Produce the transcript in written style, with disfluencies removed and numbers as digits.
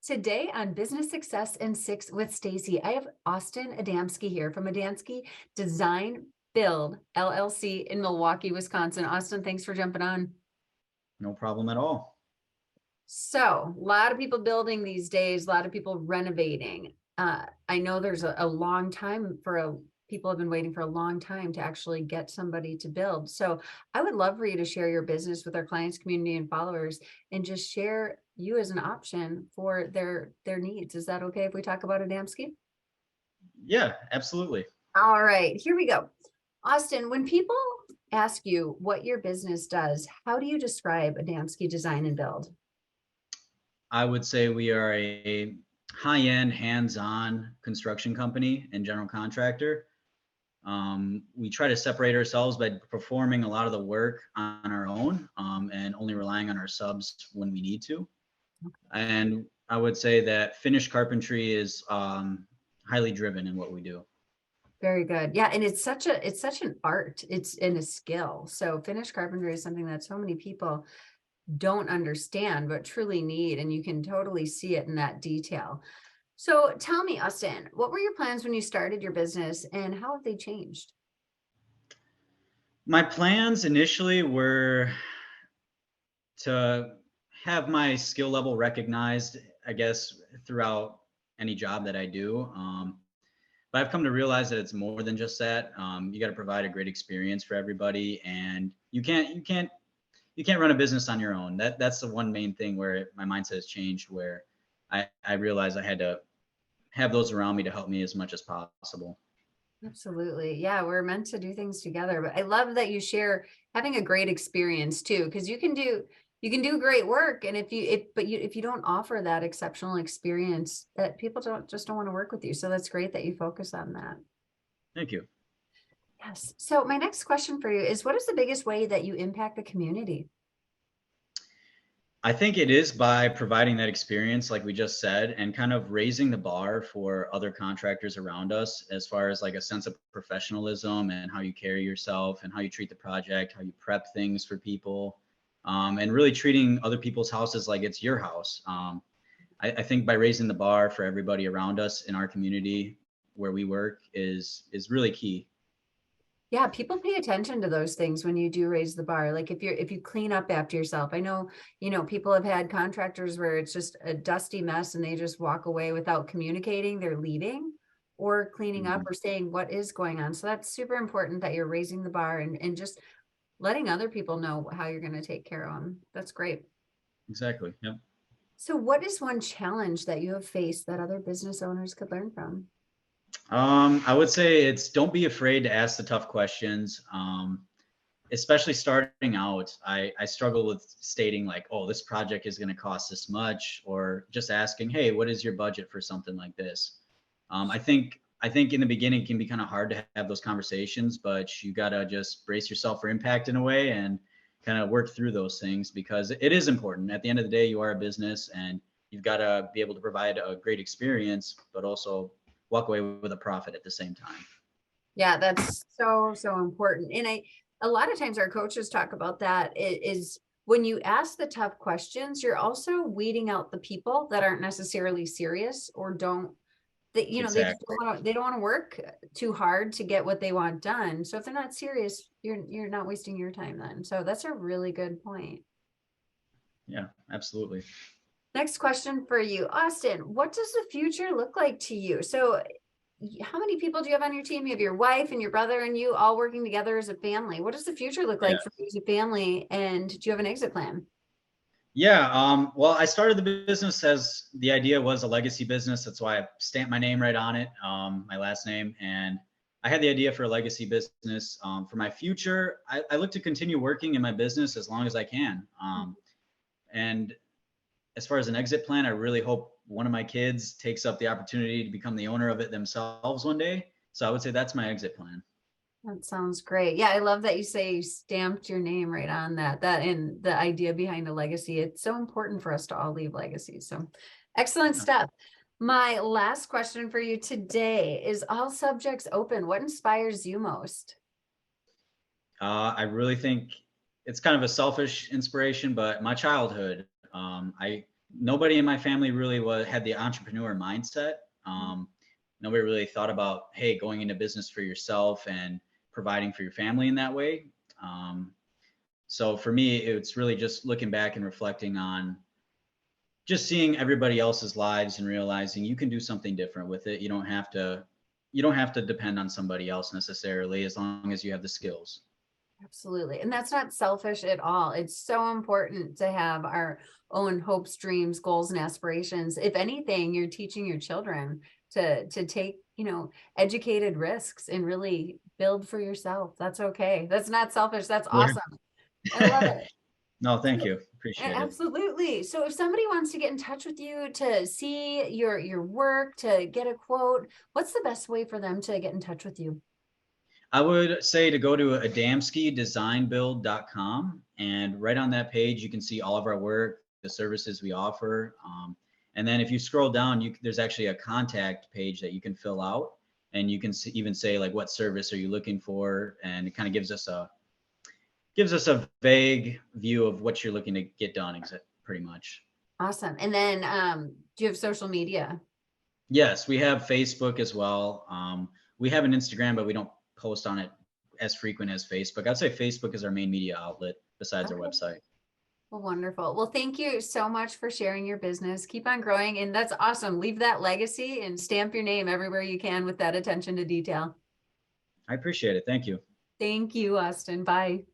Today on Business Success in Six with Stacie, I have Austin Adamski here from Adamski Design Build LLC in Milwaukee, Wisconsin. Austin, thanks for jumping on. No problem at all. So, a lot of people building these days, a lot of people renovating. I know there's a long time people have been waiting for a long time to actually get somebody to build. So I would love for you to share your business with our clients, community, and followers, and just share you as an option for their needs. Is that okay if we talk about Adamski? Yeah, absolutely. All right, here we go. Austin, when people ask you what your business does, how do you describe Adamski Design and Build? I would say we are a high-end, hands-on construction company and general contractor. We try to separate ourselves by performing a lot of the work on our own and only relying on our subs when we need to. And I would say that finished carpentry is highly driven in what we do. Very good. Yeah, and it's such an art. It's in a skill. So finished carpentry is something that so many people don't understand but truly need, and you can totally see it in that detail. So tell me, Austin, what were your plans when you started your business and how have they changed? My plans initially were to have my skill level recognized, I guess, throughout any job that I do. But I've come to realize that it's more than just that. You got to provide a great experience for everybody, and you can't run a business on your own. That's the one main thing where my mindset has changed, where I realized I had to have those around me to help me as much as possible. Absolutely. Yeah, we're meant to do things together. But I love that you share having a great experience too, because you can do great work. And if you don't offer that exceptional experience, that people don't want to work with you. So that's great that you focus on that. Thank you. Yes. So my next question for you is, what is the biggest way that you impact the community? I think it is by providing that experience, like we just said, and kind of raising the bar for other contractors around us as far as like a sense of professionalism and how you carry yourself and how you treat the project, how you prep things for people, and really treating other people's houses like it's your house. I think by raising the bar for everybody around us in our community where we work is really key. Yeah, people pay attention to those things when you do raise the bar. Like if you clean up after yourself. I know, people have had contractors where it's just a dusty mess and they just walk away without communicating they're leaving or cleaning up Mhm. or saying what is going on. So that's super important that you're raising the bar and just letting other people know how you're going to take care of them. That's great. Exactly. Yep. So what is one challenge that you have faced that other business owners could learn from? I would say it's don't be afraid to ask the tough questions. Especially starting out, I struggle with stating like, oh, this project is going to cost this much, or just asking, hey, what is your budget for something like this? I think in the beginning it can be kind of hard to have those conversations, but you got to just brace yourself for impact in a way and kind of work through those things because it is important. At the end of the day, you are a business and you've got to be able to provide a great experience, but also walk away with a profit at the same time. Yeah, that's so important. And a lot of times our coaches talk about that is when you ask the tough questions, you're also weeding out the people that aren't necessarily serious or don't that they just Exactly. they don't want to work too hard to get what they want done. So if they're not serious, you're not wasting your time then. So that's a really good point. Yeah, absolutely. Next question for you, Austin. What does the future look like to you? So how many people do you have on your team? You have your wife and your brother and you all working together as a family. What does the future look Yeah. like for you as a family? And do you have an exit plan? Yeah. Well, I started the business as the idea was a legacy business. That's why I stamped my name right on it, my last name. And I had the idea for a legacy business. For my future, I look to continue working in my business as long as I can. And as far as an exit plan, I really hope one of my kids takes up the opportunity to become the owner of it themselves one day. So I would say that's my exit plan. That sounds great. Yeah, I love that you say you stamped your name right on that and the idea behind a legacy. It's so important for us to all leave legacies. So excellent Yeah. stuff. My last question for you today is all subjects open. What inspires you most? I really think it's kind of a selfish inspiration, but my childhood, I nobody in my family really had the entrepreneur mindset. Nobody really thought about, hey, going into business for yourself and providing for your family in that way. So for me, it's really just looking back and reflecting on just seeing everybody else's lives and realizing you can do something different with it. You don't have to depend on somebody else necessarily, as long as you have the skills. Absolutely. And that's not selfish at all. It's so important to have our own hopes, dreams, goals, and aspirations. If anything, you're teaching your children to take, educated risks and really build for yourself. That's okay. That's not selfish. That's awesome. I love it. No, thank So, you. Appreciate it. absolutely. So if somebody wants to get in touch with you to see your work, to get a quote, what's the best way for them to get in touch with you? I would say to go to adamskidesignbuild.com, and right on that page, you can see all of our work, the services we offer. And then if you scroll down, there's actually a contact page that you can fill out, and you can even say like, what service are you looking for? And it kind of gives us a vague view of what you're looking to get done, pretty much. Awesome. And then do you have social media? Yes, we have Facebook as well. We have an Instagram, but we don't post on it as frequent as Facebook. I'd say Facebook is our main media outlet besides our website. Well, wonderful. Well, thank you so much for sharing your business. Keep on growing. And that's awesome. Leave that legacy and stamp your name everywhere you can with that attention to detail. I appreciate it. Thank you. Thank you, Austin. Bye.